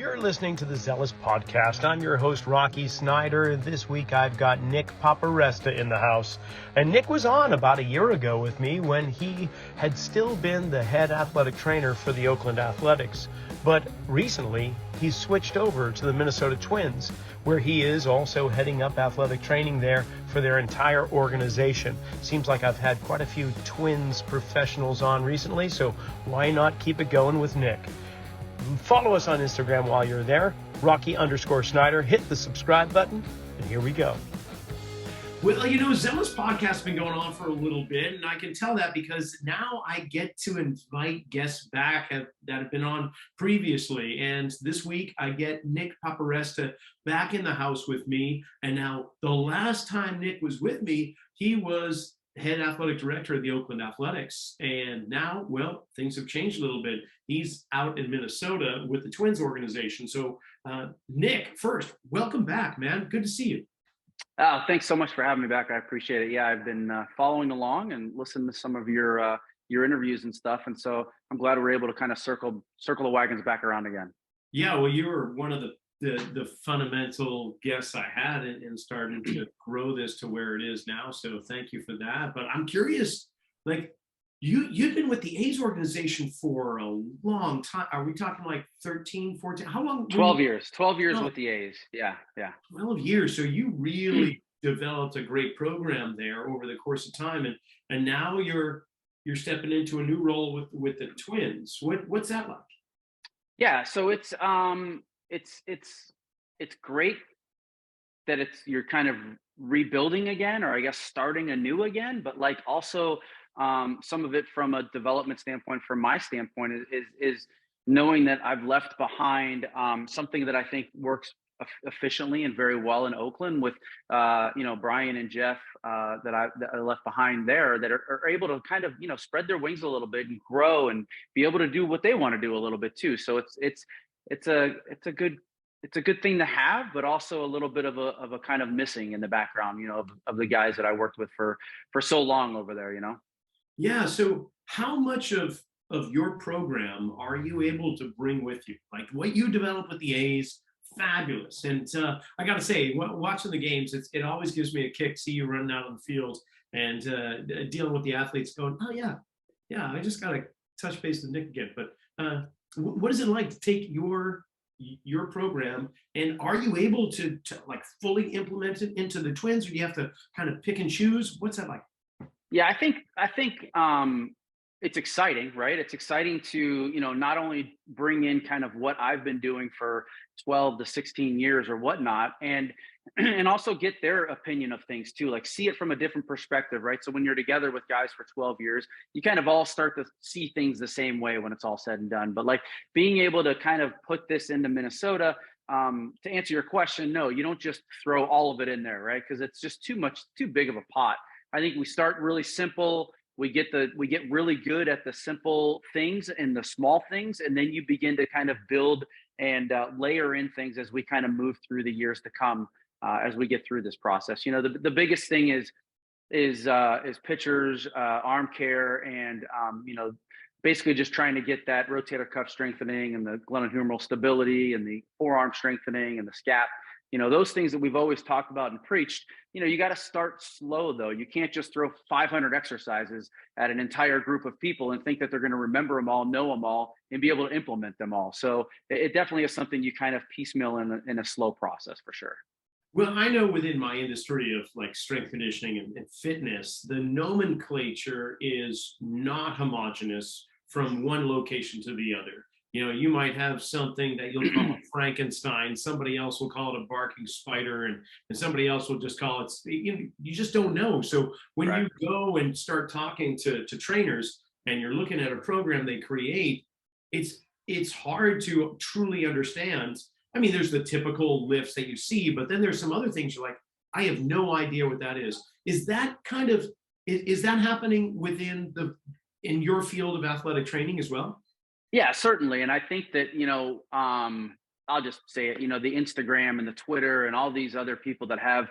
You're listening to the Zealous Podcast. I'm your host, Rocky Snyder. This week I've got Nick Paparesta in the house. And Nick was on about a year ago with me when he had still been the head athletic trainer for the Oakland Athletics. But recently, he's switched over to the Minnesota Twins, where he is also heading up athletic training there for their entire organization. Seems like I've had quite a few Twins professionals on recently, so why not keep it going with Nick? Follow us on Instagram while you're there, Rocky_Snyder. Hit the subscribe button, and here we go. Well, you know, Zealous Podcast has been going on for a little bit, and I can tell that because now I get to invite guests back that have been on previously. And this week I get Nick Paparesta back in the house with me. And now the last time Nick was with me, he was head athletic director of the Oakland Athletics. And now, well, things have changed a little bit. He's out in Minnesota with the Twins organization. So Nick, first, welcome back, man. Good to see you. Thanks so much for having me back. I appreciate it. Yeah, I've been following along and listening to some of your interviews and stuff. And so I'm glad we're able to kind of circle the wagons back around again. Yeah, well, you were one of the fundamental guests I had in starting to grow this to where it is now. So thank you for that. But I'm curious, like you've been with the A's organization for a long time. Are we talking like 13, 14? How long? 12 years. 12 years with the A's. Yeah. 12 years. So you really developed a great program there over the course of time. And now you're stepping into a new role with the Twins. What's that like? Yeah. So it's great that you're kind of rebuilding again, or I guess starting anew again, but like also some of it from a development standpoint, from my standpoint, is knowing that I've left behind something that I think works efficiently and very well in Oakland with Brian and Jeff that I left behind there, that are able to kind of spread their wings a little bit and grow and be able to do what they want to do a little bit too. So it's a good thing to have, but also a little bit of a kind of missing in the background, of the guys that I worked with for so long over there, Yeah. So how much of your program are you able to bring with you? Like what you developed with the A's, fabulous. And I got to say, watching the games, it always gives me a kick. See you running out on the field and dealing with the athletes going, oh yeah, I just got to touch base with Nick again. But what is it like to take your program, and are you able to like fully implement it into the Twins, or do you have to kind of pick and choose? What's that like? Yeah, I think it's exciting, right? It's exciting to, not only bring in kind of what I've been doing for 12 to 16 years or whatnot, and also get their opinion of things too, like see it from a different perspective, right? So when you're together with guys for 12 years, you kind of all start to see things the same way when it's all said and done. But like being able to kind of put this into Minnesota, to answer your question, no, you don't just throw all of it in there, right? Because it's just too big of a pot. I think we start really simple. We get really good at the simple things and the small things, and then you begin to kind of build and layer in things as we kind of move through the years to come, as we get through this process. The biggest thing is pitchers, arm care, and basically just trying to get that rotator cuff strengthening and the glenohumeral stability and the forearm strengthening and the scap. Those things that we've always talked about and preached. You got to start slow, though. You can't just throw 500 exercises at an entire group of people and think that they're going to remember them all, know them all, and be able to implement them all. So it definitely is something you kind of piecemeal in a slow process for sure. Well, I know within my industry of like strength conditioning and fitness, the nomenclature is not homogenous from one location to the other. You might have something that you'll call a Frankenstein, somebody else will call it a barking spider, and somebody else will just call it, you just don't know. So when you go and start talking to trainers and you're looking at a program they create, it's hard to truly understand. I mean, there's the typical lifts that you see, but then there's some other things you're like, I have no idea what that is. Is that happening in your field of athletic training as well? Yeah, certainly. And I think that, I'll just say it, the Instagram and the Twitter and all these other people that have,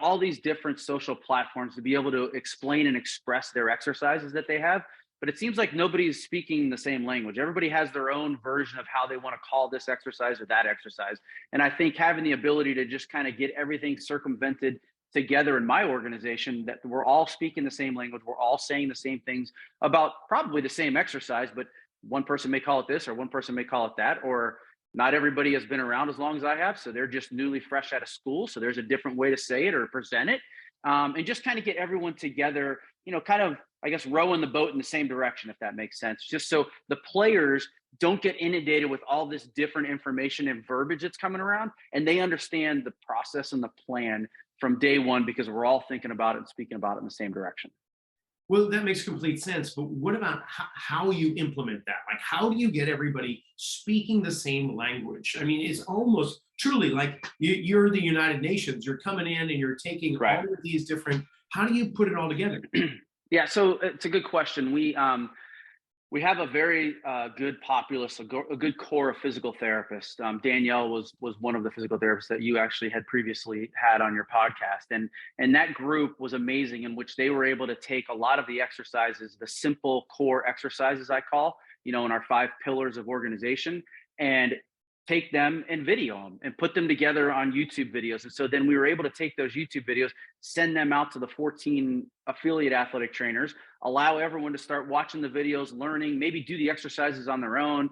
all these different social platforms to be able to explain and express their exercises that they have. but it seems like nobody's speaking the same language. Everybody has their own version of how they want to call this exercise or that exercise. And I think having the ability to just kind of get everything circumvented together in my organization, that we're all speaking the same language, we're all saying the same things about probably the same exercise, but one person may call it this or one person may call it that, or not everybody has been around as long as I have, so they're just newly fresh out of school, so there's a different way to say it or present it, and just kind of get everyone together, kind of, I guess, rowing the boat in the same direction, if that makes sense, just so the players don't get inundated with all this different information and verbiage that's coming around, and they understand the process and the plan from day one, because we're all thinking about it and speaking about it in the same direction. Well, that makes complete sense. But what about how you implement that? Like, how do you get everybody speaking the same language? I mean, it's almost truly like you're the United Nations. You're coming in and you're taking all of these different. How do you put it all together? Yeah, so it's a good question. We have a very good populace, a good core of physical therapists. Danielle was one of the physical therapists that you actually had previously had on your podcast. And that group was amazing, in which they were able to take a lot of the exercises, the simple core exercises I call, in our 5 pillars of organization, and take them and video them and put them together on YouTube videos. And so then we were able to take those YouTube videos, send them out to the 14 affiliate athletic trainers, allow everyone to start watching the videos, learning, maybe do the exercises on their own,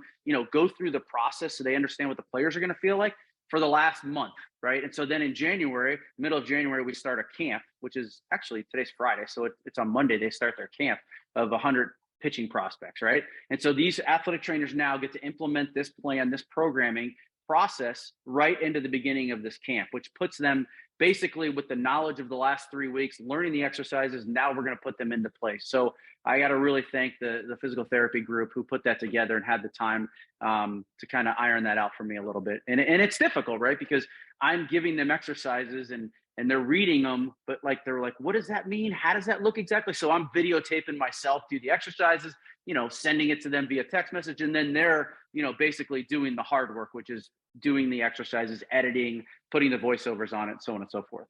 go through the process so they understand what the players are going to feel like for the last month, right? And so then in January, middle of January, we start a camp, which is actually, today's Friday, so it's on Monday, they start their camp of 100 pitching prospects, right? And so these athletic trainers now get to implement this plan, this programming process right into the beginning of this camp, which puts them basically with the knowledge of the last 3 weeks, learning the exercises. Now we're going to put them into place. So I got to really thank the physical therapy group who put that together and had the time to kind of iron that out for me a little bit. And it's difficult, right? Because I'm giving them exercises and they're reading them, but they're like, what does that mean? How does that look exactly? So I'm videotaping myself do the exercises, sending it to them via text message. And then they're, basically doing the hard work, which is doing the exercises, editing, putting the voiceovers on it, so on and so forth.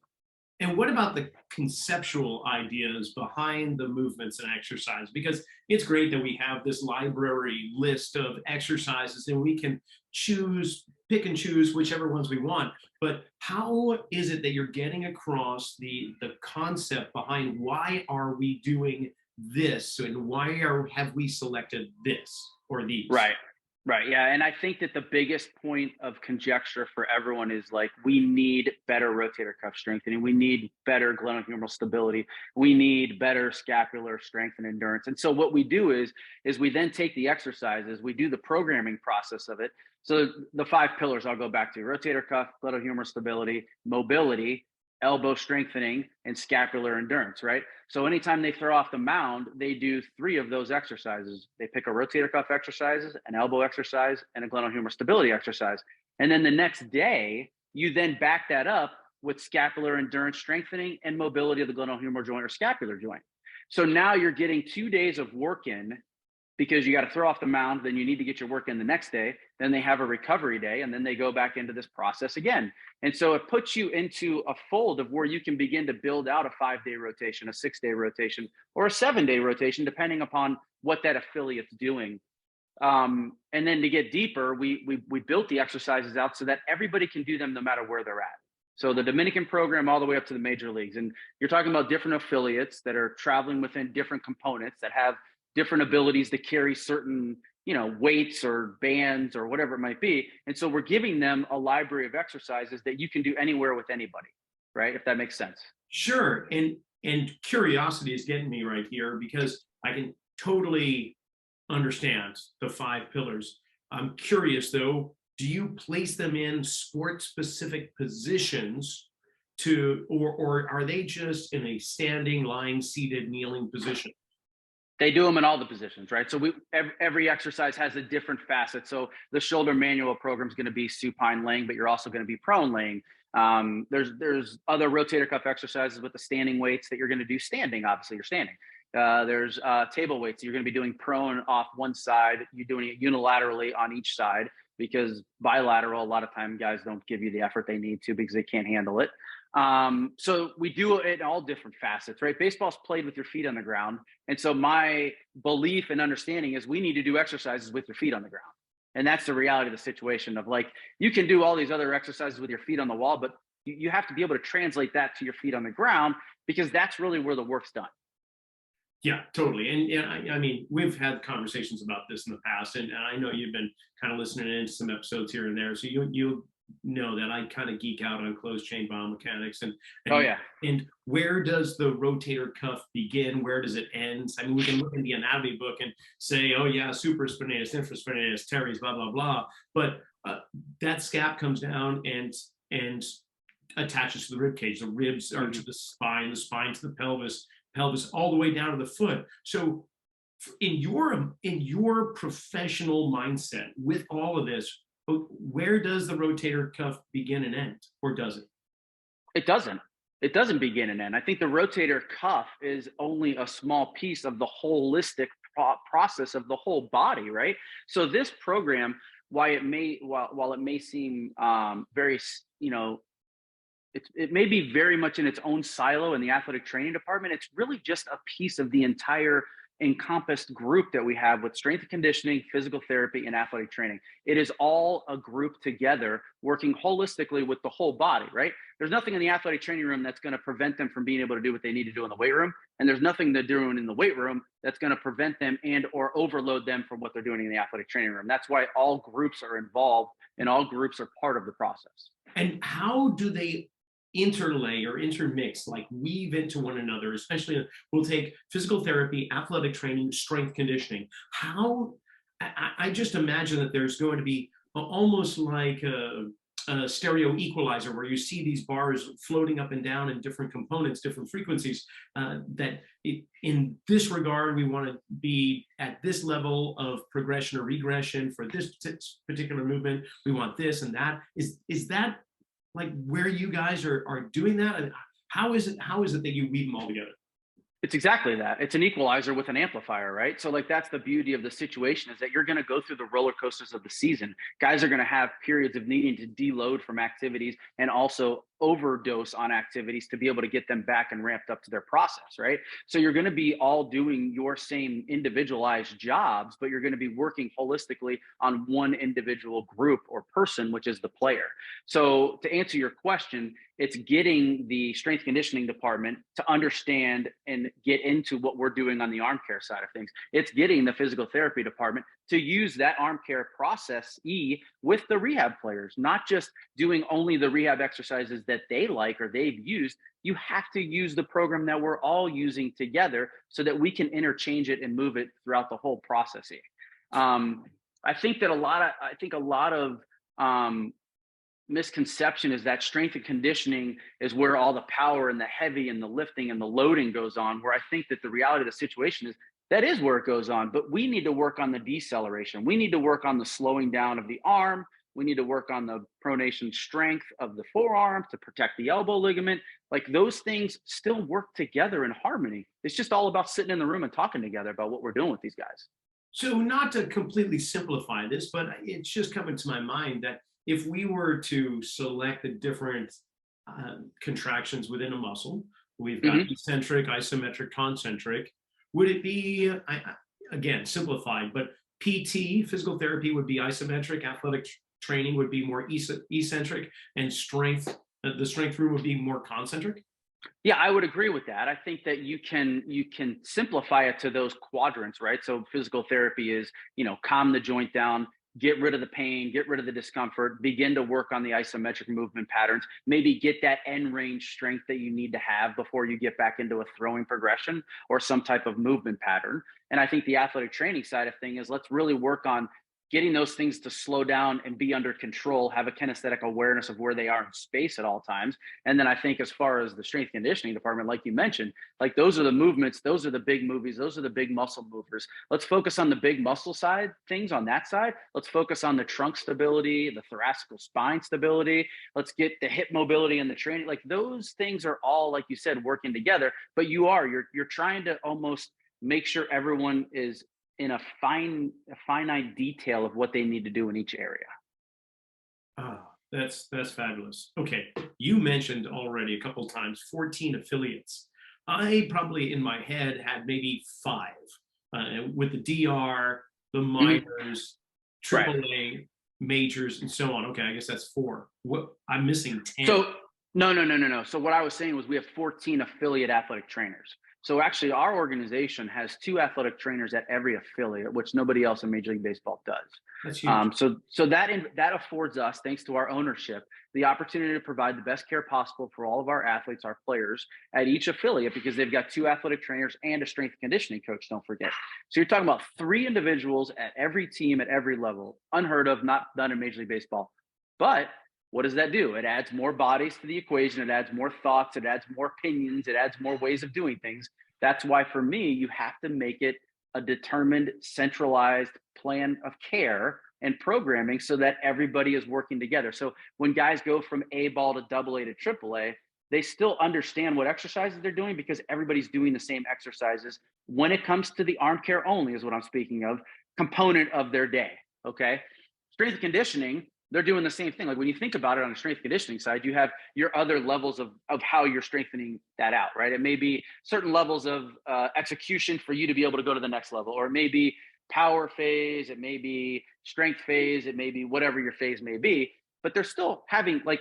And what about the conceptual ideas behind the movements and exercise? Because it's great that we have this library list of exercises and we can pick and choose whichever ones we want. But how is it that you're getting across the concept behind why are we doing this and why have we selected this or these? Right. Yeah. And I think that the biggest point of conjecture for everyone is we need better rotator cuff strengthening. We need better glenohumeral stability. We need better scapular strength and endurance. And so what we do is we then take the exercises, we do the programming process of it. So the 5 pillars I'll go back to: rotator cuff, glenohumeral stability, mobility, elbow strengthening, and scapular endurance, right? So anytime they throw off the mound, they do 3 of those exercises. They pick a rotator cuff exercise, an elbow exercise, and a glenohumeral stability exercise. And then the next day, you then back that up with scapular endurance strengthening and mobility of the glenohumeral joint or scapular joint. So now you're getting 2 days of work in, because you got to throw off the mound, then you need to get your work in the next day. Then they have a recovery day, and then they go back into this process again. And so it puts you into a fold of where you can begin to build out a 5-day rotation, a 6-day rotation, or a 7-day rotation, depending upon what that affiliate's doing. And then to get deeper, we built the exercises out so that everybody can do them no matter where they're at. So the Dominican program all the way up to the major leagues. And you're talking about different affiliates that are traveling within different components that have different abilities to carry certain, weights or bands or whatever it might be. And so we're giving them a library of exercises that you can do anywhere with anybody, right? If that makes sense. Sure. And curiosity is getting me right here, because I can totally understand the 5 pillars. I'm curious though, do you place them in sport specific positions or are they just in a standing, lying, seated, kneeling position? They do them in all the positions, right? So every exercise has a different facet. So the shoulder manual program is going to be supine laying, but you're also going to be prone laying. There's other rotator cuff exercises with the standing weights that you're going to do standing. Obviously, you're standing. There's table weights. You're going to be doing prone off one side. You're doing it unilaterally on each side. because bilateral, a lot of time guys don't give you the effort they need to because they can't handle it. So we do it in all different facets, right? Baseball's played with your feet on the ground. And so my belief and understanding is we need to do exercises with your feet on the ground. And that's the reality of the situation of like, you can do all these other exercises with your feet on the wall, but you have to be able to translate that to your feet on the ground, because that's really where the work's done. Yeah, totally. And I mean, we've had conversations about this in the past, and I know you've been kind of listening into some episodes here and there. So you know that I kind of geek out on closed chain biomechanics and Oh yeah. And where does the rotator cuff begin? Where does it end? I mean, we can look in the anatomy book and say, oh yeah, supraspinatus, infraspinatus, teres, blah blah blah. But that scap comes down and attaches to the rib cage. The ribs are to the spine to the pelvis all the way down to the foot. So in your professional mindset with all of this, where does the rotator cuff begin and end, or does it? It doesn't. It doesn't begin and end. I think the rotator cuff is only a small piece of the holistic process of the whole body, right? So this program, while it may seem very, it may be very much in its own silo in the athletic training department, it's really just a piece of the entire encompassed group that we have with strength and conditioning, physical therapy, and athletic training. It is all a group together working holistically with the whole body, right? There's nothing in the athletic training room that's going to prevent them from being able to do what they need to do in the weight room. And there's nothing they're doing in the weight room that's going to prevent them and or overload them from what they're doing in the athletic training room. That's why all groups are involved and all groups are part of the process. And how do they interlay or intermix, like weave into one another? Especially, we'll take physical therapy, athletic training, strength conditioning. How, I just imagine that there's going to be almost like a stereo equalizer where you see these bars floating up and down in different components, different frequencies, in this regard, we want to be at this level of progression or regression for this particular movement. We want this and that. Is that like where you guys are doing that? And how is it that you weave them all together? It's exactly that. It's an equalizer with an amplifier, right? So like that's the beauty of the situation, is that you're going to go through the roller coasters of the season. Guys are going to have periods of needing to deload from activities and also overdose on activities to be able to get them back and ramped up to their process, right? So you're going to be all doing your same individualized jobs, but you're going to be working holistically on one individual group or person, which is the player. So to answer your question, it's getting the strength conditioning department to understand and get into what we're doing on the arm care side of things. It's getting the physical therapy department to use that arm care process with the rehab players, not just doing only the rehab exercises that they like or they've used. You have to use the program that we're all using together so that we can interchange it and move it throughout the whole process. I think a lot of misconception is that strength and conditioning is where all the power and the heavy and the lifting and the loading goes on, where I think that the reality of the situation is that is where it goes on, but we need to work on the deceleration. We need to work on the slowing down of the arm. We need to work on the pronation strength of the forearm to protect the elbow ligament. Like those things still work together in harmony. It's just all about sitting in the room and talking together about what we're doing with these guys. So not to completely simplify this, but it's just coming to my mind that if we were to select the different contractions within a muscle, we've got eccentric, isometric, concentric. Would it be, again, simplified, but PT, physical therapy, would be isometric, athletic training would be more eccentric, and strength, the strength room would be more concentric? Yeah, I would agree with that. I think that you can simplify it to those quadrants, right? So physical therapy is, calm the joint down, get rid of the pain, get rid of the discomfort, begin to work on the isometric movement patterns, maybe get that end range strength that you need to have before you get back into a throwing progression or some type of movement pattern. And I think the athletic training side of things is let's really work on getting those things to slow down and be under control, have a kinesthetic awareness of where they are in space at all times. And then I think as far as the strength conditioning department, like you mentioned, like those are the movements, those are the big movies, those are the big muscle movers. Let's focus on the big muscle side things on that side. Let's focus on the trunk stability, the thoracic spine stability. Let's get the hip mobility and the training. Like those things are all, like you said, working together, but you're trying to almost make sure everyone is in a finite detail of what they need to do in each area. That's fabulous. Okay, you mentioned already a couple times 14 affiliates. I probably in my head had maybe five with the DR, the Mhm. minors, Right. triple A, majors, and so on. Okay, I guess that's four. What I'm missing 10. So no. So what I was saying was we have 14 affiliate athletic trainers. So actually our organization has two athletic trainers at every affiliate, which nobody else in Major League Baseball does. That's huge. So that affords us, thanks to our ownership, the opportunity to provide the best care possible for all of our athletes, our players at each affiliate, because they've got two athletic trainers and a strength and conditioning coach, don't forget. So you're talking about three individuals at every team at every level, unheard of, not done in Major League Baseball. But what does that do? It adds more bodies to the equation. It adds more thoughts. It adds more opinions. It adds more ways of doing things. That's why, for me, you have to make it a determined, centralized plan of care and programming so that everybody is working together. So when guys go from A ball to double A to triple A, they still understand what exercises they're doing because everybody's doing the same exercises when it comes to the arm care only, is what I'm speaking of, component of their day. Okay. Strength and conditioning, they're doing the same thing. Like when you think about it on the strength conditioning side, you have your other levels of how you're strengthening that out, right? It may be certain levels of execution for you to be able to go to the next level, or it may be power phase, it may be strength phase, it may be whatever your phase may be, but they're still having, like,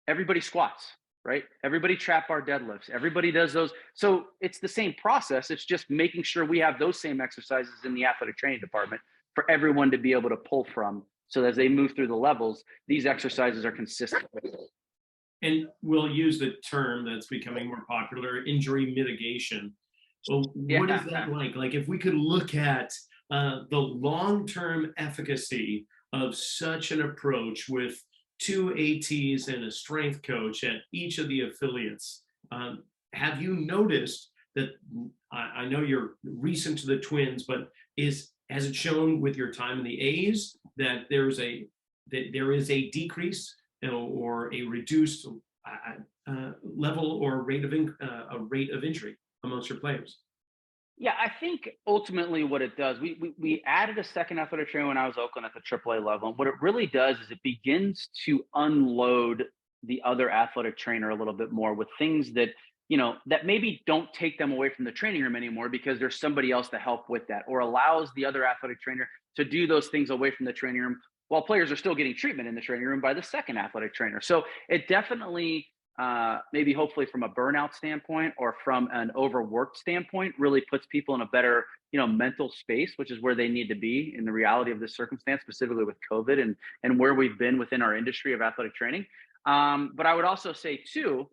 everybody squats, right? Everybody trap bar deadlifts, everybody does those. So it's the same process. It's just making sure we have those same exercises in the athletic training department for everyone to be able to pull from. So as they move through the levels, these exercises are consistent. And we'll use the term that's becoming more popular, injury mitigation. Well, what is that Yeah. like? Like if we could look at the long-term efficacy of such an approach with two ATs and a strength coach at each of the affiliates, have you noticed that? I know you're recent to the Twins, but has it shown with your time in the A's that there is a decrease, or a reduced level or rate of injury amongst your players? Yeah, I think ultimately what it does, we added a second athletic trainer when I was Oakland at the AAA level. And what it really does is it begins to unload the other athletic trainer a little bit more with things that, that maybe don't take them away from the training room anymore because there's somebody else to help with that, or allows the other athletic trainer to do those things away from the training room while players are still getting treatment in the training room by the second athletic trainer. So it definitely, maybe hopefully from a burnout standpoint or from an overworked standpoint, really puts people in a better, mental space, which is where they need to be in the reality of this circumstance, specifically with COVID and where we've been within our industry of athletic training. But I would also say too,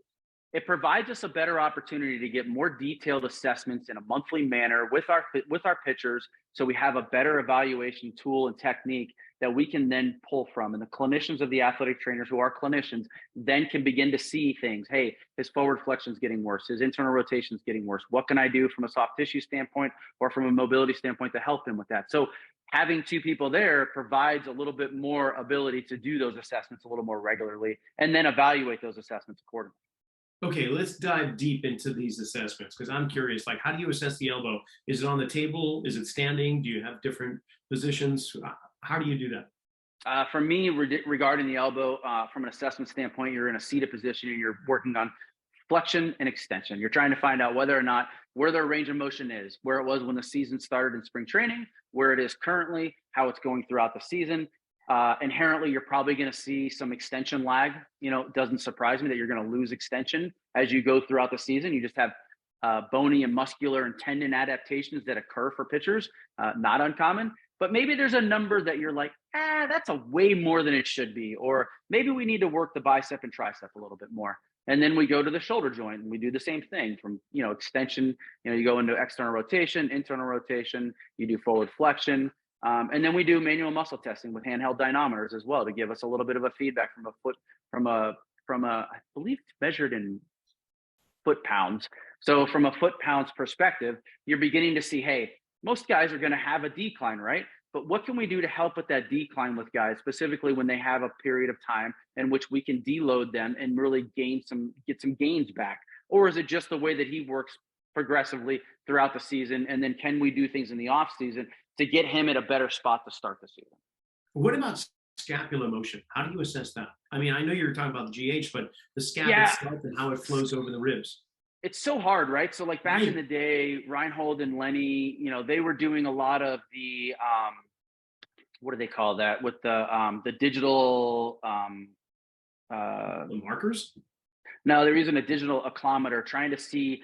it provides us a better opportunity to get more detailed assessments in a monthly manner with our pitchers, so we have a better evaluation tool and technique that we can then pull from. And the clinicians of the athletic trainers, who are clinicians, then can begin to see things. Hey, his forward flexion is getting worse. His internal rotation is getting worse. What can I do from a soft tissue standpoint or from a mobility standpoint to help him with that? So having two people there provides a little bit more ability to do those assessments a little more regularly and then evaluate those assessments accordingly. Okay, let's dive deep into these assessments because I'm curious. Like, how do you assess the elbow? Is it on the table? Is it standing? Do you have different positions? How do you do that? For me, regarding the elbow, from an assessment standpoint, you're in a seated position and you're working on flexion and extension. You're trying to find out whether or not where their range of motion is, where it was when the season started in spring training, where it is currently, how it's going throughout the season. Inherently, you're probably going to see some extension lag. It doesn't surprise me that you're going to lose extension as you go throughout the season. You just have bony and muscular and tendon adaptations that occur for pitchers, not uncommon. But maybe there's a number that you're like, that's a way more than it should be. Or maybe we need to work the bicep and tricep a little bit more. And then we go to the shoulder joint and we do the same thing from, extension, you go into external rotation, internal rotation, you do forward flexion. And then we do manual muscle testing with handheld dynamometers as well to give us a little bit of a feedback from a foot, from a, I believe it's measured in foot pounds. So from a foot pounds perspective, you're beginning to see, hey, most guys are going to have a decline, right? But what can we do to help with that decline with guys, specifically when they have a period of time in which we can deload them and really get some gains back? Or is it just the way that he works progressively throughout the season? And then can we do things in the off season to get him at a better spot to start the season? What about scapular motion. How do you assess that? I mean, I know you're talking about the GH, but the scap Yeah, itself and how it flows over the ribs. it's so hard, right? So like back in Right. the day, Reinhold and Lenny, they were doing a lot of the what do they call that with the digital The markers. no, they're using a digital occlumeter trying to see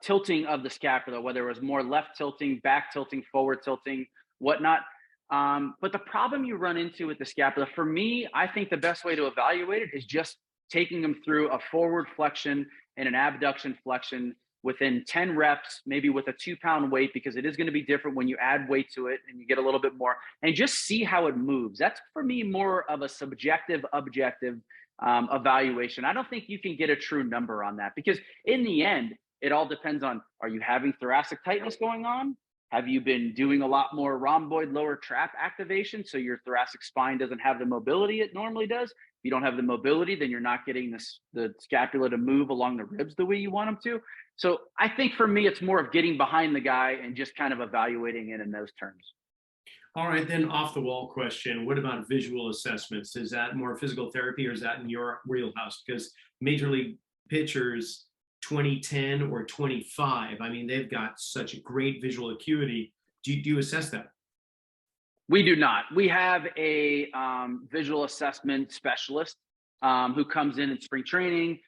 tilting of the scapula, whether it was more left tilting, back tilting, forward tilting, whatnot. But the problem you run into with the scapula, for me, I think the best way to evaluate it is just taking them through a forward flexion and an abduction flexion within 10 reps, maybe with a 2-pound weight, because it is going to be different when you add weight to it and you get a little bit more, and just see how it moves. That's for me more of a subjective, objective evaluation. I don't think you can get a true number on that, because in the end, it all depends on, are you having thoracic tightness going on? Have you been doing a lot more rhomboid lower trap activation, so your thoracic spine doesn't have the mobility it normally does? If you don't have the mobility, then you're not getting the scapula to move along the ribs the way you want them to. So I think for me, it's more of getting behind the guy and just kind of evaluating it in those terms. All right, then off the wall question. What about visual assessments? Is that more physical therapy or is that in your wheelhouse? Because major league pitchers 2010 or 25, I mean, they've got such a great visual acuity. Do you assess that? We do not. We have a visual assessment specialist who comes in spring training.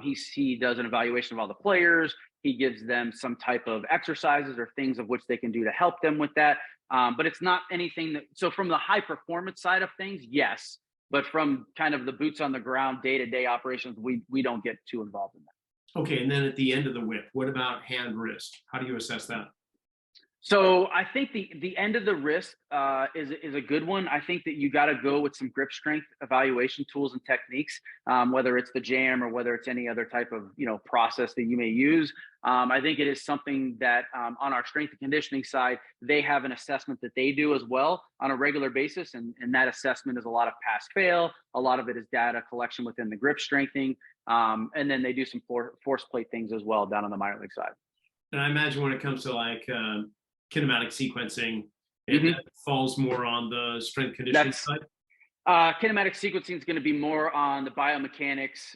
He does an evaluation of all the players. He gives them some type of exercises or things of which they can do to help them with that. But it's not anything that, so from the high performance side of things, yes. But from kind of the boots on the ground, day-to-day operations, we don't get too involved in that. Okay, and then at the end of the whip, what about hand wrist? How do you assess that? So I think the end of the wrist is a good one. I think that you got to go with some grip strength evaluation tools and techniques, whether it's the jam or whether it's any other type of process that you may use. I think it is something that on our strength and conditioning side, they have an assessment that they do as well on a regular basis, and that assessment is a lot of pass fail. A lot of it is data collection within the grip strengthening, and then they do some force plate things as well down on the minor league side. And I imagine when it comes to like kinematic sequencing, it falls more on the strength conditioning side. Kinematic sequencing is going to be more on the biomechanics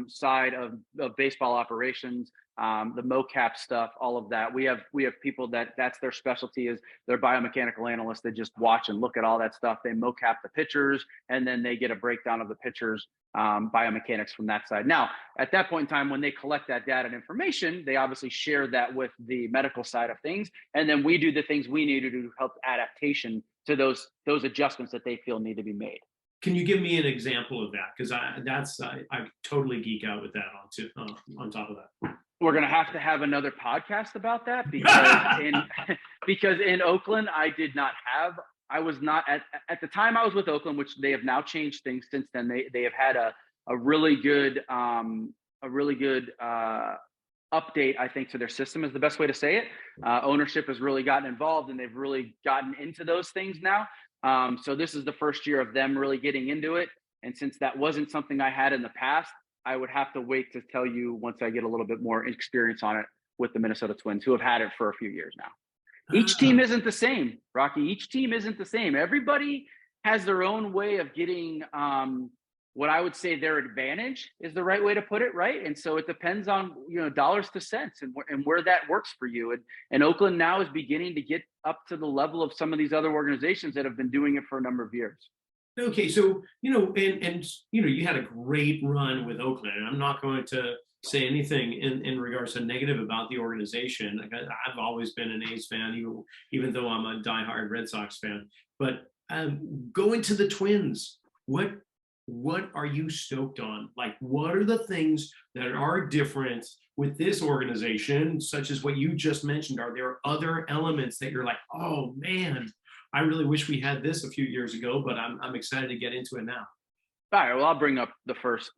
side of baseball operations, the mocap stuff, all of that. We have people that's their specialty, is they're biomechanical analysts that just watch and look at all that stuff. They mocap the pitchers, and then they get a breakdown of the pitchers' biomechanics from that side. Now, at that point in time, when they collect that data and information, they obviously share that with the medical side of things, and then we do the things we need to do to help adaptation to those adjustments that they feel need to be made. Can you give me an example of that? Because I totally geek out with that on top of that. We're going to have another podcast about that, because in Oakland, I was not at the time I was with Oakland, which they have now changed things since then. They have had a really good update, I think, to their system is the best way to say it. Ownership has really gotten involved, and they've really gotten into those things now. So this is the first year of them really getting into it. And since that wasn't something I had in the past, I would have to wait to tell you once I get a little bit more experience on it with the Minnesota Twins, who have had it for a few years now. Each team isn't the same, Rocky. Each team isn't the same. Everybody has their own way of getting what I would say their advantage is the right way to put it, right? And so it depends on dollars to cents and where that works for you. And Oakland now is beginning to get up to the level of some of these other organizations that have been doing it for a number of years. Okay, so you had a great run with Oakland, and I'm not going to say anything in regards to negative about the organization. I've always been an A's fan, even though I'm a diehard Red Sox fan. But going to the Twins, what are you stoked on? Like, what are the things that are different with this organization, such as what you just mentioned? Are there other elements that you're like, oh man, I really wish we had this a few years ago, but I'm excited to get into it now? All right, well, I'll bring up the first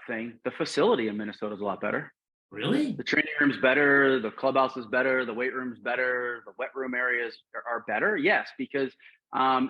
thing. The facility in Minnesota is a lot better. Really? The training room's better, the clubhouse is better, the weight room's better, the wet room areas are better. Yes, because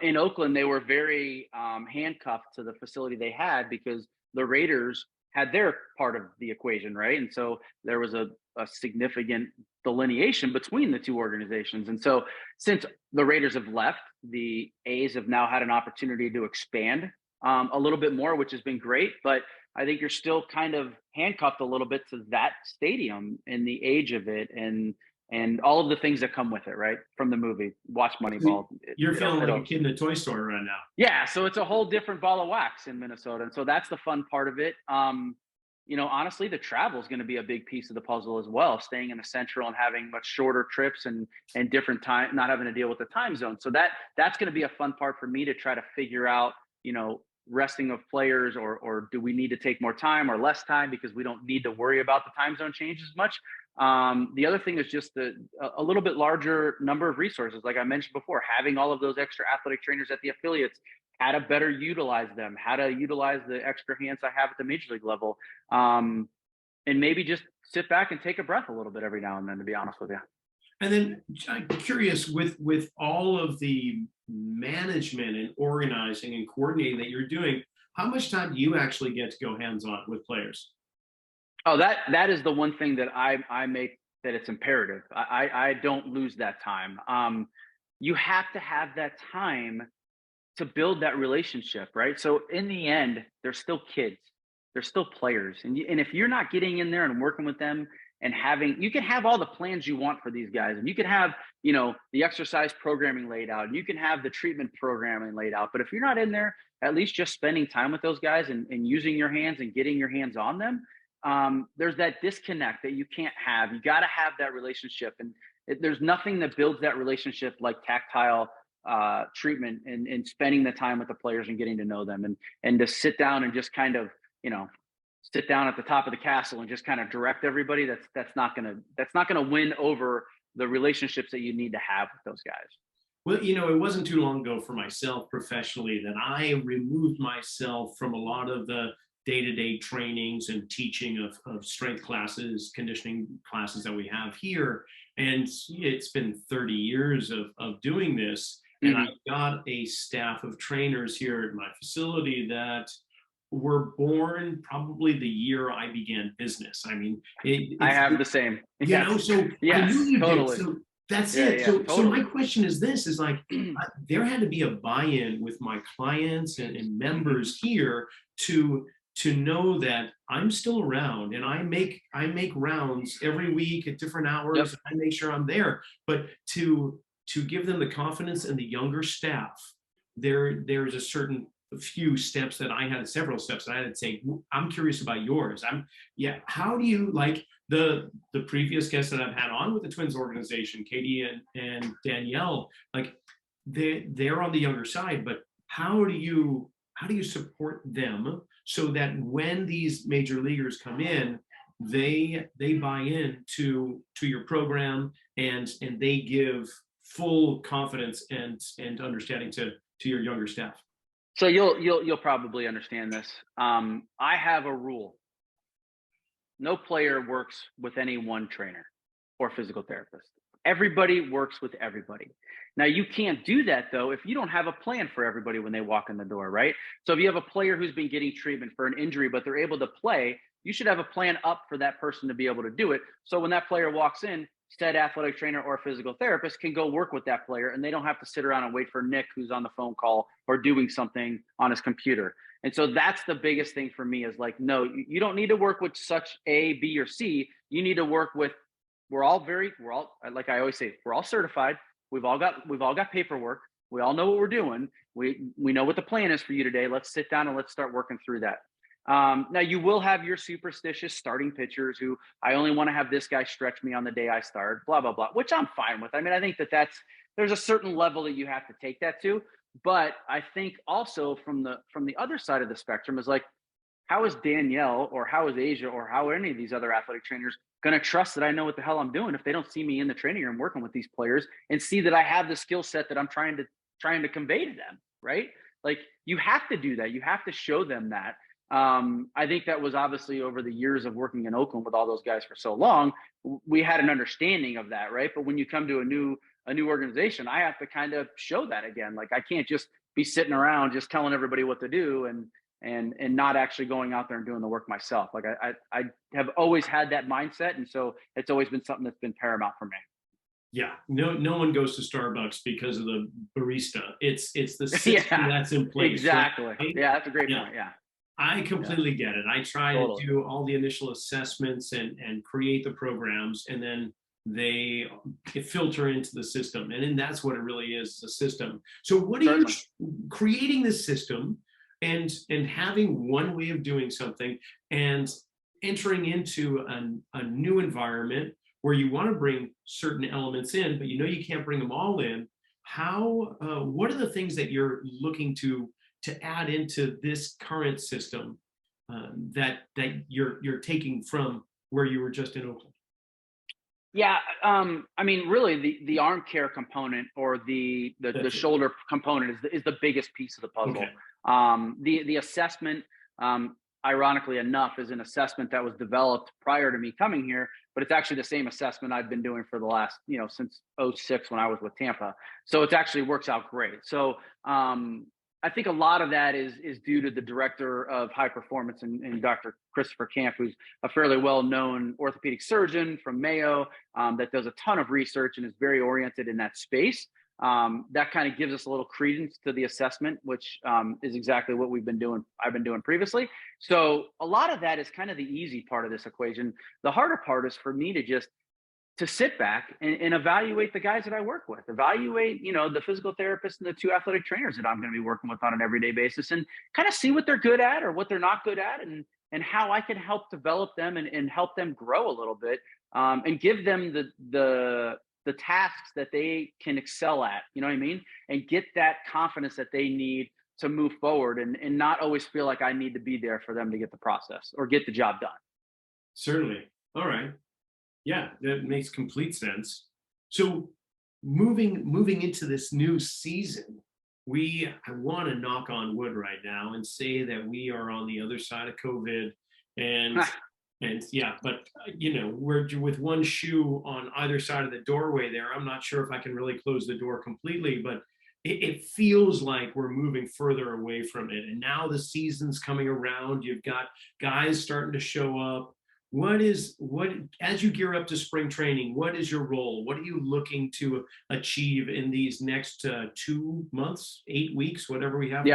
in Oakland, they were very handcuffed to the facility they had, because the Raiders had their part of the equation, right? And so there was a significant delineation between the two organizations. And so since the Raiders have left, the A's have now had an opportunity to expand a little bit more, which has been great. But I think you're still kind of handcuffed a little bit to that stadium and the age of it, and all of the things that come with it, right? From the movie, watch Moneyball. You're feeling like a kid in a toy store right now. Yeah, so it's a whole different ball of wax in Minnesota, and so that's the fun part of it. Honestly, the travel is going to be a big piece of the puzzle as well. Staying in the Central and having much shorter trips and different time, not having to deal with the time zone. So that's going to be a fun part for me to try to figure out. Resting of players, or do we need to take more time or less time because we don't need to worry about the time zone change as much. The other thing is just a little bit larger number of resources. Like I mentioned before, having all of those extra athletic trainers at the affiliates, how to better utilize them, how to utilize the extra hands I have at the major league level, and maybe just sit back and take a breath a little bit every now and then, to be honest with you. And then I'm curious, with all of the management and organizing and coordinating that you're doing, how much time do you actually get to go hands-on with players? Oh, that is the one thing that I make that it's imperative. I don't lose that time. You have to have that time to build that relationship, right? So in the end, they're still kids, they're still players, and if you're not getting in there and working with them and you can have all the plans you want for these guys, and you can have the exercise programming laid out, and you can have the treatment programming laid out, but if you're not in there at least just spending time with those guys and using your hands and getting your hands on them, there's that disconnect that you can't have. You got to have that relationship, and there's nothing that builds that relationship like tactile treatment and spending the time with the players and getting to know them, and to sit down and just kind of sit down at the top of the castle and just kind of direct everybody. That's not gonna win over the relationships that you need to have with those guys. Well, it wasn't too long ago for myself professionally that I removed myself from a lot of the day-to-day trainings and teaching of strength classes, conditioning classes that we have here. And it's been 30 years of doing this. And I've got a staff of trainers here at my facility that were born probably the year I began business. I mean, I have the same. So yes, I knew you totally. did. So that's it. Yeah, so, totally. So my question is this: is like there had to be a buy-in with my clients and members here to know that I'm still around, and I make rounds every week at different hours. Yep. I make sure I'm there, but to give them the confidence, and the younger staff, there's a few steps that I had, several steps that I had to take. I'm curious about yours. How do you, like the previous guests that I've had on with the Twins organization, Katie and Danielle, like they're on the younger side, but how do you support them so that when these major leaguers come in, they buy in to your program and they give full confidence and understanding to your younger staff? So you'll probably understand this. I have a rule. No player works with any one trainer or physical therapist. Everybody works with everybody. Now, you can't do that, though, if you don't have a plan for everybody when they walk in the door, right? So if you have a player who's been getting treatment for an injury, but they're able to play, you should have a plan up for that person to be able to do it. So when that player walks in, said athletic trainer or physical therapist can go work with that player, and they don't have to sit around and wait for Nick, who's on the phone call or doing something on his computer. And so that's the biggest thing for me is like, no, you don't need to work with such A, B, or C. You need to work with, we're all, like I always say, we're all certified. We've all got paperwork. We all know what we're doing. We know what the plan is for you today. Let's sit down and let's start working through that. Now you will have your superstitious starting pitchers who I only want to have this guy stretch me on the day I start, blah, blah, blah, which I'm fine with. I mean, I think there's a certain level that you have to take that to, but I think also from the other side of the spectrum is like, how is Danielle or how is Asia or how are any of these other athletic trainers going to trust that I know what the hell I'm doing if they don't see me in the training room working with these players and see that I have the skill set that I'm trying to convey to them, right? Like you have to do that. You have to show them that. I think that was obviously over the years of working in Oakland with all those guys for so long, we had an understanding of that, right? But when you come to a new organization, I have to kind of show that again. Like I can't just be sitting around just telling everybody what to do and not actually going out there and doing the work myself. Like I have always had that mindset, and so it's always been something that's been paramount for me. Yeah, no one goes to Starbucks because of the barista. It's the system that's in place. Exactly. Right? Yeah, that's a great Yeah. point. Yeah. I completely get it. I try Totally. to do all the initial assessments and create the programs, and then they filter into the system. And then that's what it really is, a system. So what are Certainly. you creating this system and having one way of doing something and entering into a new environment where you want to bring certain elements in, but you know you can't bring them all in. How what are the things that you're looking to add into this current system that you're taking from where you were just in Oakland? Yeah, I mean, really, the arm care component or the shoulder component is the biggest piece of the puzzle. Okay. The assessment, ironically enough, is an assessment that was developed prior to me coming here, but it's actually the same assessment I've been doing for the last, since '06 when I was with Tampa. So it actually works out great. So I think a lot of that is due to the director of high performance and Dr. Christopher Camp, who's a fairly well-known orthopedic surgeon from Mayo that does a ton of research and is very oriented in that space. That kind of gives us a little credence to the assessment, which is exactly what I've been doing previously. So a lot of that is kind of the easy part of this equation. The harder part is for me to sit back and evaluate the guys that I work with, evaluate, the physical therapists and the two athletic trainers that I'm going to be working with on an everyday basis, and kind of see what they're good at or what they're not good at, and how I can help develop them and help them grow a little bit, and give them the tasks that they can excel at, you know what I mean? And get that confidence that they need to move forward and not always feel like I need to be there for them to get the process or get the job done. Certainly. All right. Yeah, that makes complete sense. So moving into this new season, I want to knock on wood right now and say that we are on the other side of COVID, and yeah, but we're with one shoe on either side of the doorway there. I'm not sure if I can really close the door completely, but it feels like we're moving further away from it. And now the season's coming around. You've got guys starting to show up. As you gear up to spring training, what is your role? What are you looking to achieve in these next 2 months, 8 weeks, whatever we have?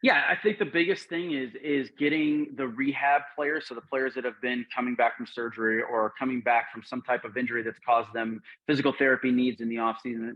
Yeah, I think the biggest thing is getting the rehab players, so the players that have been coming back from surgery or coming back from some type of injury that's caused them physical therapy needs in the off season,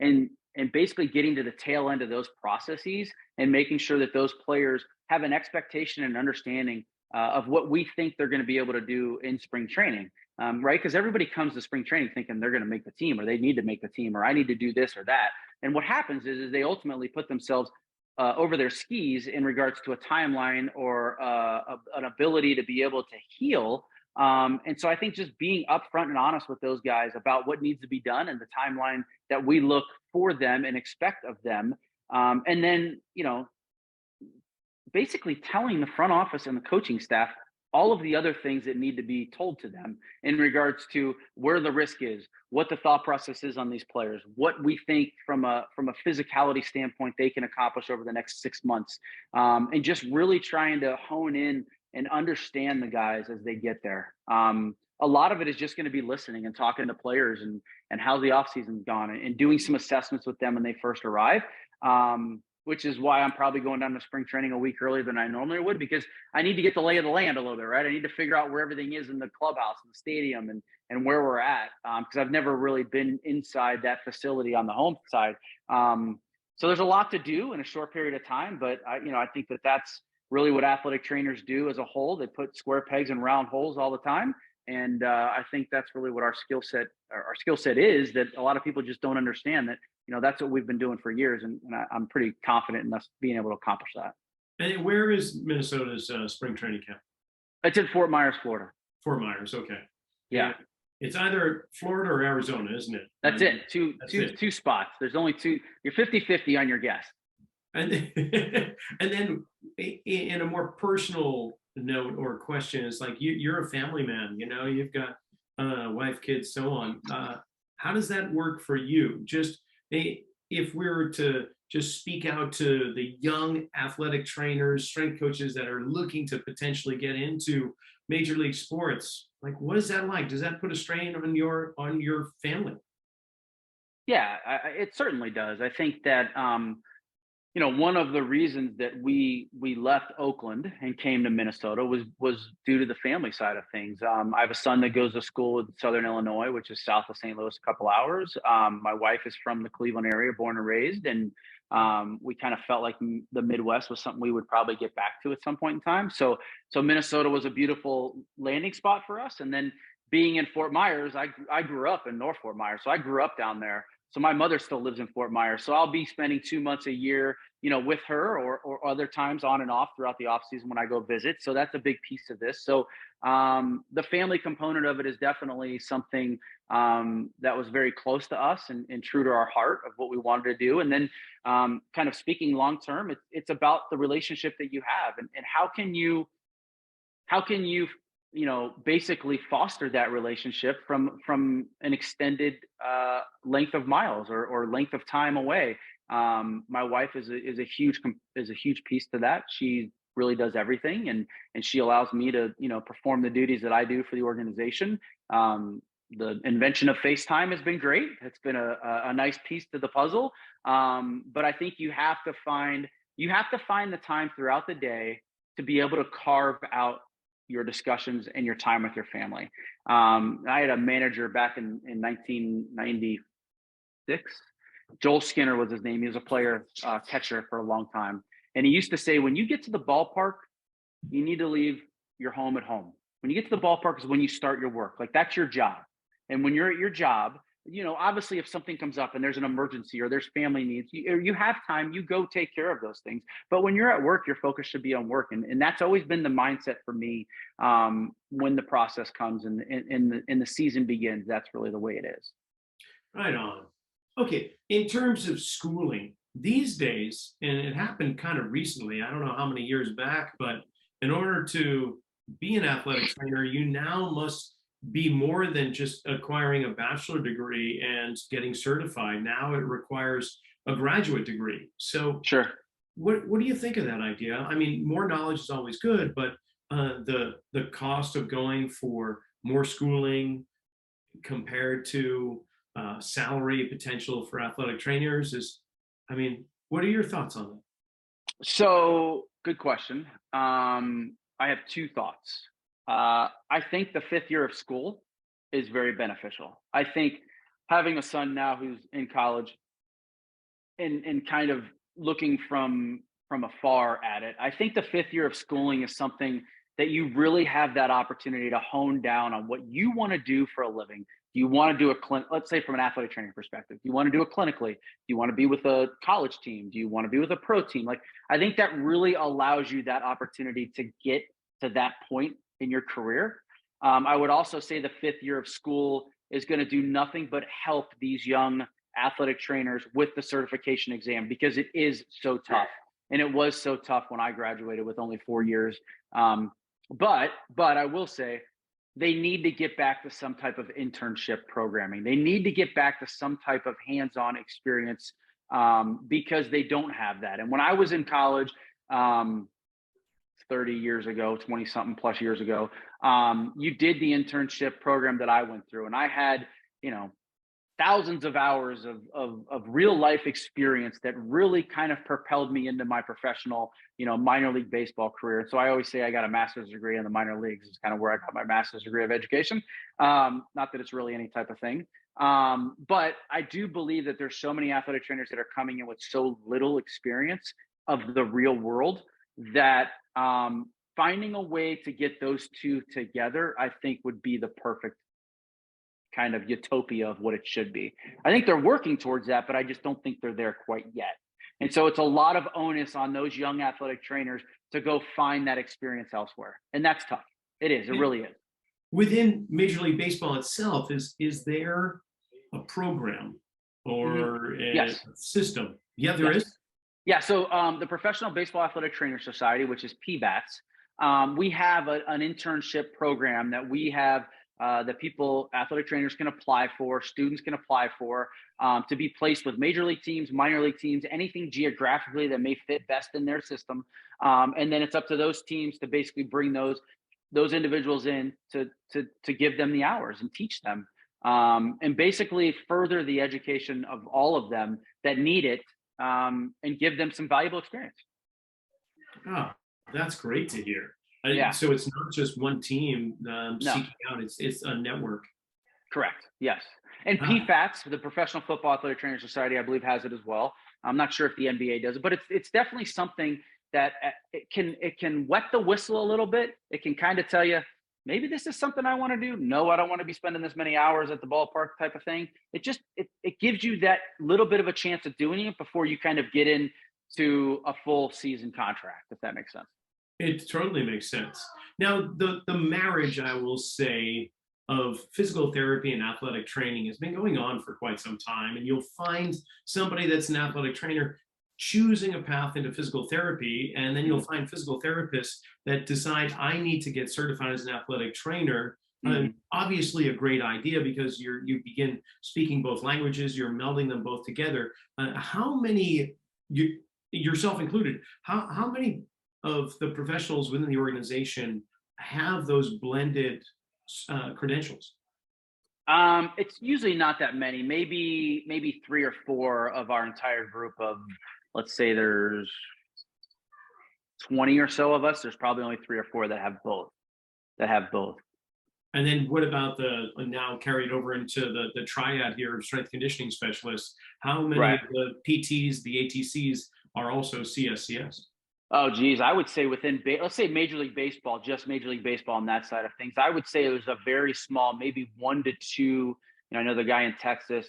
and basically getting to the tail end of those processes and making sure that those players have an expectation and understanding of what we think they're going to be able to do in spring training, right? Because everybody comes to spring training thinking they're going to make the team, or they need to make the team, or I need to do this or that. And what happens is they ultimately put themselves over their skis in regards to a timeline or an ability to be able to heal. And so I think just being upfront and honest with those guys about what needs to be done and the timeline that we look for them and expect of them. And then, basically telling the front office and the coaching staff all of the other things that need to be told to them in regards to where the risk is, what the thought process is on these players, what we think from a physicality standpoint they can accomplish over the next 6 months, and just really trying to hone in and understand the guys as they get there. A lot of it is just going to be listening and talking to players and how the offseason's gone and doing some assessments with them when they first arrive. Which is why I'm probably going down to spring training a week earlier than I normally would, because I need to get the lay of the land a little bit, right? I need to figure out where everything is in the clubhouse and the stadium and where we're at, because I've never really been inside that facility on the home side. So there's a lot to do in a short period of time, but I think that's really what athletic trainers do as a whole. They put square pegs in round holes all the time. And I think that's really what our skill set is, that a lot of people just don't understand that. That's what we've been doing for years, and I'm pretty confident in us being able to accomplish that. And where is Minnesota's spring training camp? It's in Fort Myers, Florida. Fort Myers, okay. Yeah. It's either Florida or Arizona, isn't it? That's it. Two spots. There's only two. You're 50-50 on your guess. And then in a more personal note or question, it's like you're a family man, you've got wife, kids, so on. How does that work for you? Just if we were to just speak out to the young athletic trainers, strength coaches that are looking to potentially get into major league sports? Like, what is that like? Does that put a strain on your family? Yeah, it certainly does. I think that one of the reasons that we left Oakland and came to Minnesota was due to the family side of things. I have a son that goes to school in Southern Illinois, which is south of St. Louis, a couple hours. My wife is from the Cleveland area, born and raised, and we kind of felt like the Midwest was something we would probably get back to at some point in time. So Minnesota was a beautiful landing spot for us. And then being in Fort Myers, I grew up in North Fort Myers, so I grew up down there. So my mother still lives in Fort Myers. So I'll be spending 2 months a year, with her or other times on and off throughout the off season when I go visit. So that's a big piece of this. So the family component of it is definitely something that was very close to us and true to our heart of what we wanted to do. And then kind of speaking long term, it's about the relationship that you have and how can you basically foster that relationship from an extended length of miles or length of time away. My wife is a huge piece to that. She really does everything, and she allows me to perform the duties that I do for the organization. The invention of FaceTime has been great. It's been a nice piece to the puzzle. But I think you have to find the time throughout the day to be able to carve out your discussions and your time with your family. I had a manager back in 1996. Joel Skinner was his name. He was a player, catcher for a long time. And he used to say, when you get to the ballpark, you need to leave your home at home. When you get to the ballpark is when you start your work. Like, that's your job. And when you're at your job, obviously if something comes up and there's an emergency or there's family needs, you have time, you go take care of those things. But when you're at work, your focus should be on work. And that's always been the mindset for me when the process comes and the season begins. That's really the way it is. Right on. Okay, in terms of schooling these days, and it happened kind of recently, I don't know how many years back, but in order to be an athletic trainer, you now must be more than just acquiring a bachelor degree and getting certified. Now it requires a graduate degree. So sure. What do you think of that idea? I mean, more knowledge is always good, but the cost of going for more schooling compared to salary potential for athletic trainers what are your thoughts on that? So good question. I have two thoughts. I think the 5th year of school is very beneficial. I think having a son now who's in college and kind of looking from afar at it, I think the 5th year of schooling is something that you really have that opportunity to hone down on what you want to do for a living. Do you want to do let's say from an athletic training perspective, do you want to do it clinically? Do you want to be with a college team? Do you want to be with a pro team? Like, I think that really allows you that opportunity to get to that point in your career. I would also say the 5th year of school is going to do nothing but help these young athletic trainers with the certification exam, because it is so tough. And it was so tough when I graduated with only 4 years. But I will say they need to get back to some type of internship programming. They need to get back to some type of hands-on experience because they don't have that. And when I was in college, 30 years ago, 20 something plus years ago, you did the internship program that I went through. And I had, thousands of hours of real life experience that really kind of propelled me into my professional, minor league baseball career. So I always say I got a master's degree in the minor leagues. It's kind of where I got my master's degree of education. Not that it's really any type of thing. But I do believe that there's so many athletic trainers that are coming in with so little experience of the real world that finding a way to get those two together, I think would be the perfect kind of utopia of what it should be. I think they're working towards that, but I just don't think they're there quite yet. And so it's a lot of onus on those young athletic trainers to go find that experience elsewhere. And that's tough. It is. It really is. Within Major League Baseball itself, is there a program or a system? Yeah, there is. Yeah. So the Professional Baseball Athletic Trainer Society, which is PBATS, we have an internship program that we have that athletic trainers can apply for, students can apply for, to be placed with major league teams, minor league teams, anything geographically that may fit best in their system. And then it's up to those teams to basically bring those individuals in to give them the hours and teach them, and basically further the education of all of them that need it, and give them some valuable experience. Oh, that's great to hear. Yeah. So it's not just one team seeking out; it's a network. Correct. Yes. And PFATS, the Professional Football Athletic Trainer Society, I believe, has it as well. I'm not sure if the NBA does it, but it's definitely something that it can wet the whistle a little bit. It can kind of tell you, maybe this is something I want to do. No, I don't want to be spending this many hours at the ballpark type of thing. It gives you that little bit of a chance of doing it before you kind of get into a full season contract, if that makes sense. It totally makes sense. Now, the marriage, I will say, of physical therapy and athletic training has been going on for quite some time. And you'll find somebody that's an athletic trainer choosing a path into physical therapy, and then you'll find physical therapists that decide, I need to get certified as an athletic trainer. Obviously a great idea, because you begin speaking both languages, you're melding them both together. How many, yourself included, how many of the professionals within the organization have those blended credentials? It's usually not that many, maybe 3 or 4 of our entire group of, let's say there's 20 or so of us. There's probably only 3 or 4 that have both. And then what about the now carried over into the triad here of strength conditioning specialists? How many of the PTs, the ATCs are also CSCS? Oh, geez. I would say let's say Major League Baseball, just Major League Baseball on that side of things, I would say it was a very small, maybe 1 to 2. I know the guy in Texas,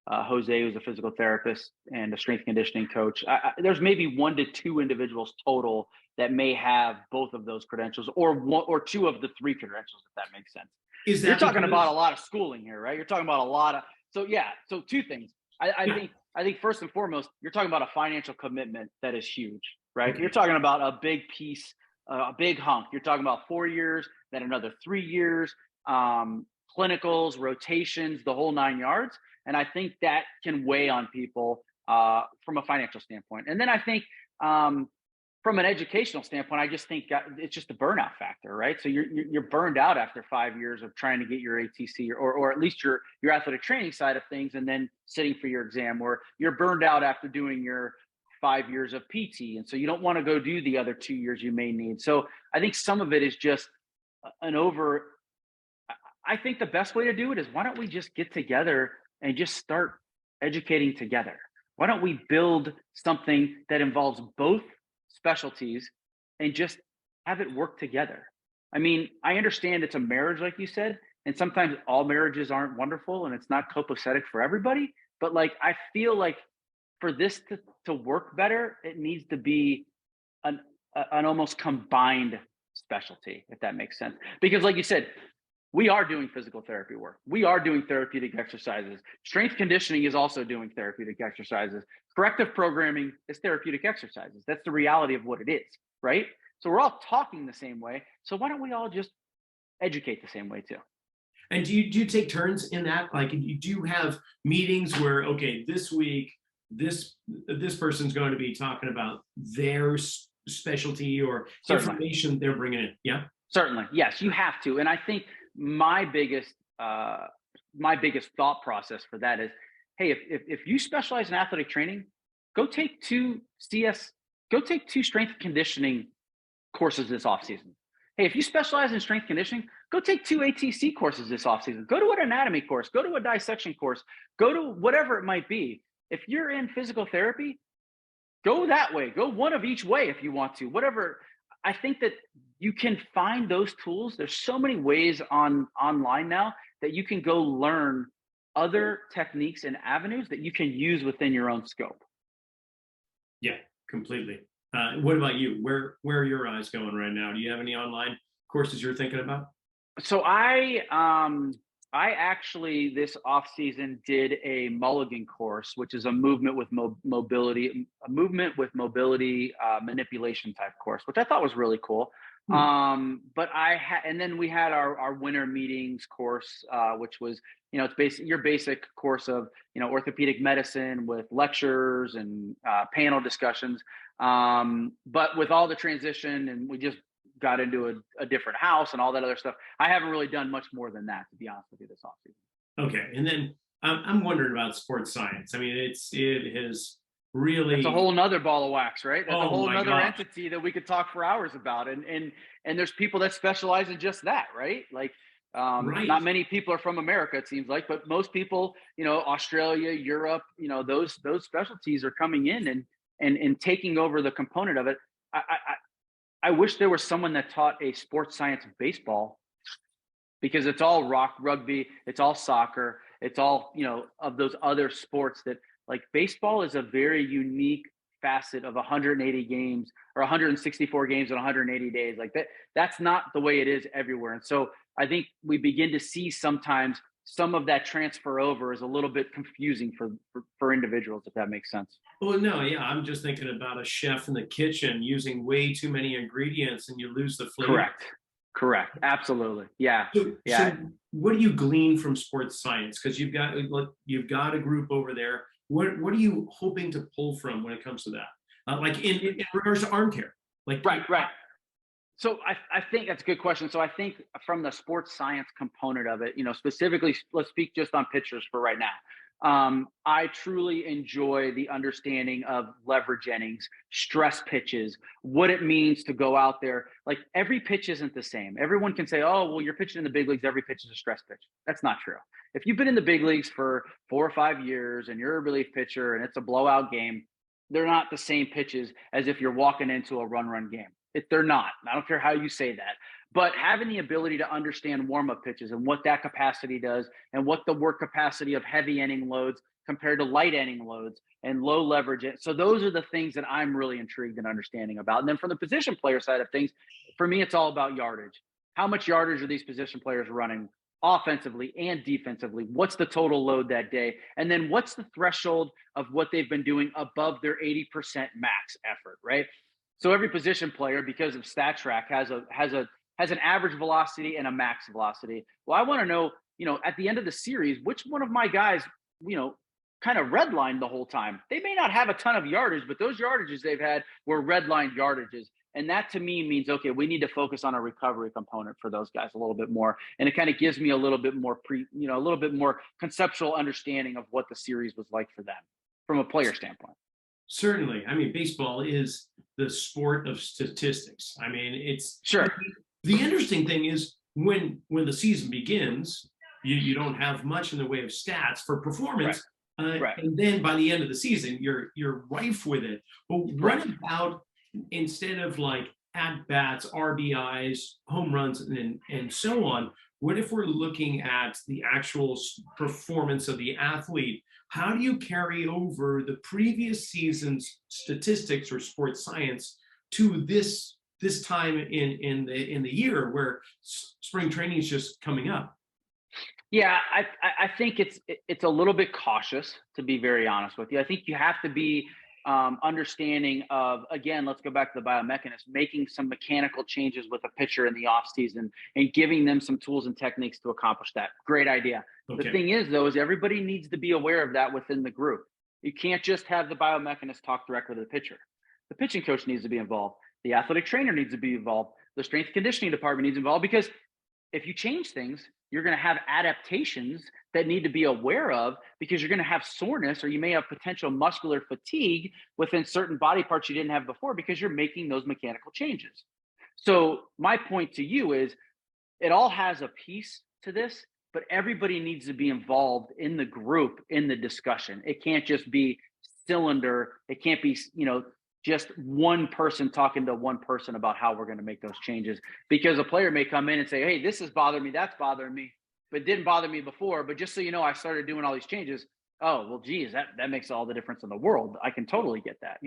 Jose, who's a physical therapist and a strength conditioning coach. There's maybe 1 to 2 individuals total that may have both of those credentials, or 1 or 2 of the 3 credentials, if that makes sense. You're talking about a lot of schooling here, right? You're talking about a lot of, so 2 things. I think first and foremost, you're talking about a financial commitment that is huge, right? You're talking about a big piece, a big hunk. You're talking about 4 years, then another 3 years, clinicals, rotations, the whole 9 yards. And I think that can weigh on people from a financial standpoint. And then I think from an educational standpoint, I just think it's just a burnout factor, right? So you're burned out after 5 years of trying to get your ATC or at least your athletic training side of things, and then sitting for your exam, or you're burned out after doing your 5 years of PT. And so you don't want to go do the other 2 years you may need. So I think some of it is just I think the best way to do it is, why don't we just get together and just start educating together? Why don't we build something that involves both specialties and just have it work together? I mean, I understand it's a marriage, like you said, and sometimes all marriages aren't wonderful and it's not copacetic for everybody. But I feel like for this to work better, it needs to be an almost combined specialty, if that makes sense. Because like you said, we are doing physical therapy work. We are doing therapeutic exercises. Strength conditioning is also doing therapeutic exercises. Corrective programming is therapeutic exercises. That's the reality of what it is, right? So we're all talking the same way. So why don't we all just educate the same way too? And do you take turns in that? Do you have meetings where, okay, this week, this person's going to be talking about their specialty or information they're bringing in? Yeah, certainly. Yes, you have to. And I think my biggest thought process for that is, hey, if you specialize in athletic training, go take 2 strength conditioning courses this offseason. Hey, if you specialize in strength conditioning, go take 2 ATC courses this offseason. Go to an anatomy course, go to a dissection course, go to whatever it might be. If you're in physical therapy, go that way. Go one of each way if you want to, whatever. I think that you can find those tools. There's so many ways online now that you can go learn other techniques and avenues that you can use within your own scope. Yeah, completely. What about you? Where are your eyes going right now? Do you have any online courses you're thinking about? So I actually this off season did a Mulligan course, which is a movement with mobility manipulation type course, which I thought was really cool. But and then we had our winter meetings course, which was, it's your basic course of, orthopedic medicine with lectures and panel discussions. But with all the transition, and we just got into a different house and all that other stuff, I haven't really done much more than that, to be honest with you, this offseason. Okay. And then I'm wondering about sports science. I mean, it has really, it's a whole nother ball of wax, right? That's a whole my nother God. entity that we could talk for hours about. And there's people that specialize in just that, right? Like, Right. not many people are from America, it seems like, but most people, Australia, Europe, those specialties are coming in and taking over the component of it. I wish there was someone that taught a sports science of baseball, because it's all rugby, it's all soccer, it's all, of those other sports that, like, baseball is a very unique facet of 180 games or 164 games in 180 days. Like that's not the way it is everywhere. And so I think we begin to see sometimes some of that transfer over is a little bit confusing for individuals, if that makes sense. Well, no, yeah, I'm just thinking about a chef in the kitchen using way too many ingredients and you lose the flavor. Correct. Absolutely. Yeah. So what do you glean from sports science? Because you've got a group over there. What are you hoping to pull from when it comes to that? Like in regards to arm care? Like right. So I think that's a good question. So I think from the sports science component of it, specifically, let's speak just on pitchers for right now. I truly enjoy the understanding of leverage innings, stress pitches, what it means to go out there. Like, every pitch isn't the same. Everyone can say, oh, well, you're pitching in the big leagues, every pitch is a stress pitch. That's not true. If you've been in the big leagues for 4 or 5 years and you're a relief pitcher and it's a blowout game, they're not the same pitches as if you're walking into a run game. They're not. I don't care how you say that. But having the ability to understand warm-up pitches and what that capacity does and what the work capacity of heavy inning loads compared to light inning loads and low leverage. So those are the things that I'm really intrigued in understanding about. And then from the position player side of things, for me, it's all about yardage. How much yardage are these position players running offensively and defensively? What's the total load that day? And then what's the threshold of what they've been doing above their 80% max effort, right? So every position player, because of StatTrack, has an average velocity and a max velocity. Well, I want to know, at the end of the series, which one of my guys, kind of redlined the whole time. They may not have a ton of yardage, but those yardages they've had were redlined yardages. And that to me means, okay, we need to focus on a recovery component for those guys a little bit more. And it kind of gives me a little bit more a little bit more conceptual understanding of what the series was like for them from a player standpoint. Certainly. I mean, baseball is the sport of statistics. I mean, it's sure. The interesting thing is when the season begins, you don't have much in the way of stats for performance. Right. And then by the end of the season, you're rife with it. But what about, instead of like at bats, RBIs, home runs, and so on, what if we're looking at the actual performance of the athlete? How do you carry over the previous season's statistics or sports science to this time in the year where spring training is just coming up? Yeah, I think it's a little bit cautious, to be very honest with you. I think you have to be understanding of, again, let's go back to the biomechanist, making some mechanical changes with a pitcher in the offseason and giving them some tools and techniques to accomplish that. Great idea. Okay. The thing is, though, is everybody needs to be aware of that within the group. You can't just have the biomechanist talk directly to the pitcher. The pitching coach needs to be involved. The athletic trainer needs to be involved. The strength conditioning department needs involved, because if you change things, you're going to have adaptations that need to be aware of, because you're going to have soreness, or you may have potential muscular fatigue within certain body parts you didn't have before, because you're making those mechanical changes. So my point to you is, it all has a piece to this, but everybody needs to be involved in the group, in the discussion. It can't just be cylinder. It can't be, just one person talking to one person about how we're going to make those changes, because a player may come in and say, hey, this is bothering me, that's bothering me, but it didn't bother me before. But just so you know, I started doing all these changes. Oh, well, geez, that makes all the difference in the world. I can totally get that,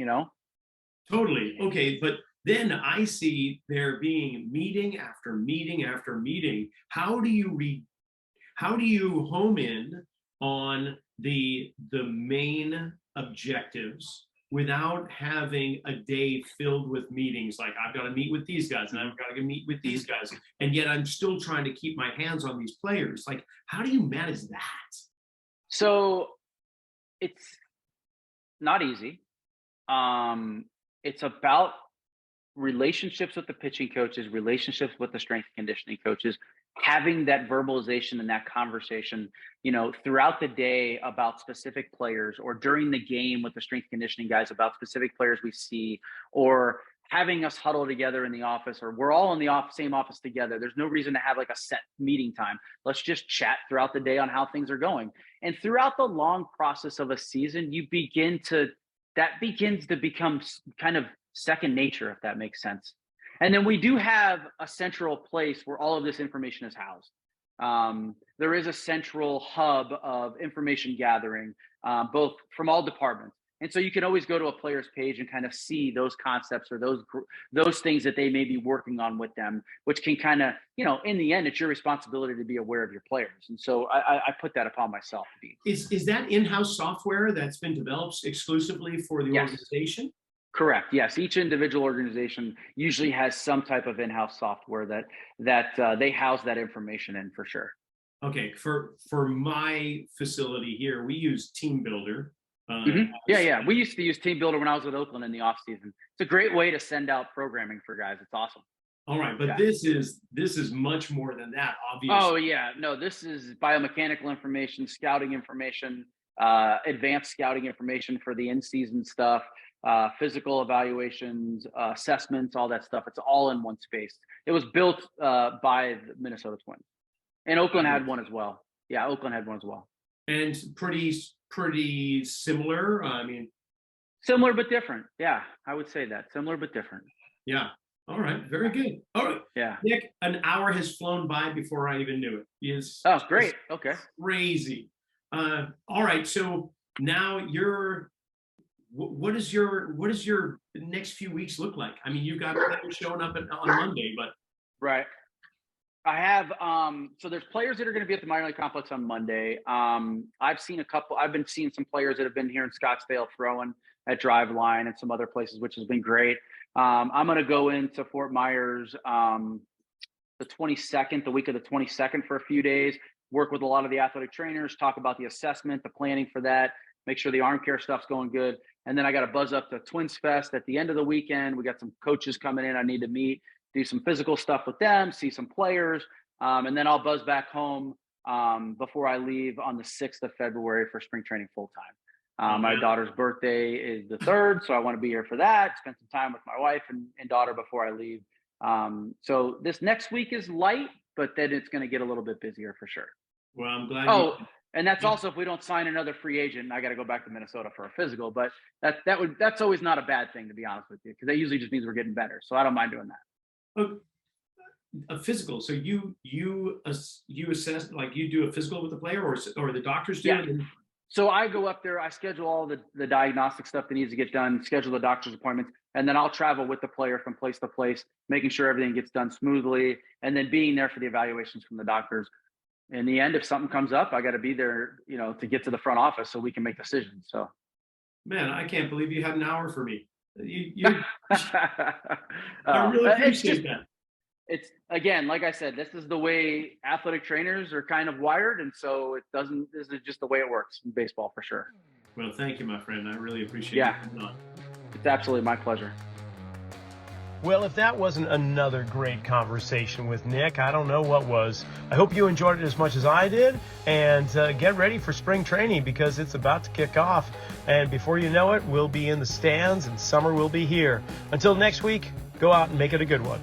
Totally. Okay. But then I see there being meeting after meeting after meeting. How do you home in on the main objectives without having a day filled with meetings. Like, I've got to meet with these guys and I've got to meet with these guys. And yet I'm still trying to keep my hands on these players. Like, how do you manage that? So it's not easy. It's about relationships with the pitching coaches, relationships with the strength and conditioning coaches, having that verbalization and that conversation, throughout the day about specific players, or during the game with the strength conditioning guys about specific players we see, or having us huddle together in the office, or we're all in the same office together. There's no reason to have like a set meeting time. Let's just chat throughout the day on how things are going. And throughout the long process of a season, that begins to become kind of second nature, if that makes sense. And then we do have a central place where all of this information is housed. There is a central hub of information gathering, both from all departments. And so you can always go to a player's page and kind of see those concepts or those things that they may be working on with them, which can kind of, in the end, it's your responsibility to be aware of your players. And so I put that upon myself to be. Is that in-house software that's been developed exclusively for the organization? Correct. Yes. Each individual organization usually has some type of in-house software that they house that information in, for sure. Okay. For my facility here, we use Team Builder. Yeah. We used to use Team Builder when I was with Oakland in the off season. It's a great way to send out programming for guys. It's awesome. All right. But this is much more than that, obviously. Oh yeah. No, this is biomechanical information, scouting information, advanced scouting information for the in-season stuff, physical evaluations, assessments, all that stuff. It's all in one space. It was built by the Minnesota Twins, and Oakland had one as well. Yeah, Oakland had one as well. And pretty similar. I mean, similar but different. Yeah, I would say that. Similar but different. Yeah. All right. Very good. All right. Yeah. Nick, an hour has flown by before I even knew it. Oh, great. Okay. Crazy. All right. So now what does your next few weeks look like? I mean, you've got players showing up on Monday, but right. I have so there's players that are going to be at the minor league complex on Monday. I've been seeing some players that have been here in Scottsdale throwing at Drive Line and some other places, which has been great. I'm going to go into Fort Myers the 22nd, the week of the 22nd, for a few days, work with a lot of the athletic trainers, talk about the assessment, the planning for that, make sure the arm care stuff's going good. And then I got to buzz up to Twins Fest at the end of the weekend. We got some coaches coming in I need to meet, do some physical stuff with them, see some players. And then I'll buzz back home before I leave on the 6th of February for spring training full time. My daughter's birthday is the 3rd, so I want to be here for that, spend some time with my wife and daughter before I leave. So this next week is light, but then it's going to get a little bit busier for sure. Well, I'm glad. And that's also if we don't sign another free agent, I got to go back to Minnesota for a physical. But that's always not a bad thing, to be honest with you, because that usually just means we're getting better. So I don't mind doing that. A physical. So you assess, like, you do a physical with the player, or the doctors do it? So I go up there, I schedule all the diagnostic stuff that needs to get done, schedule the doctor's appointments, and then I'll travel with the player from place to place, making sure everything gets done smoothly, and then being there for the evaluations from the doctors. In the end, if something comes up, I got to be there, to get to the front office so we can make decisions. So, man, I can't believe you had an hour for me. I really appreciate that. It's, again, like I said, this is the way athletic trainers are kind of wired. And so this is just the way it works in baseball, for sure. Well, thank you, my friend. I really appreciate it. It's absolutely my pleasure. Well, if that wasn't another great conversation with Nick, I don't know what was. I hope you enjoyed it as much as I did, and get ready for spring training because it's about to kick off. And before you know it, we'll be in the stands and summer will be here. Until next week, go out and make it a good one.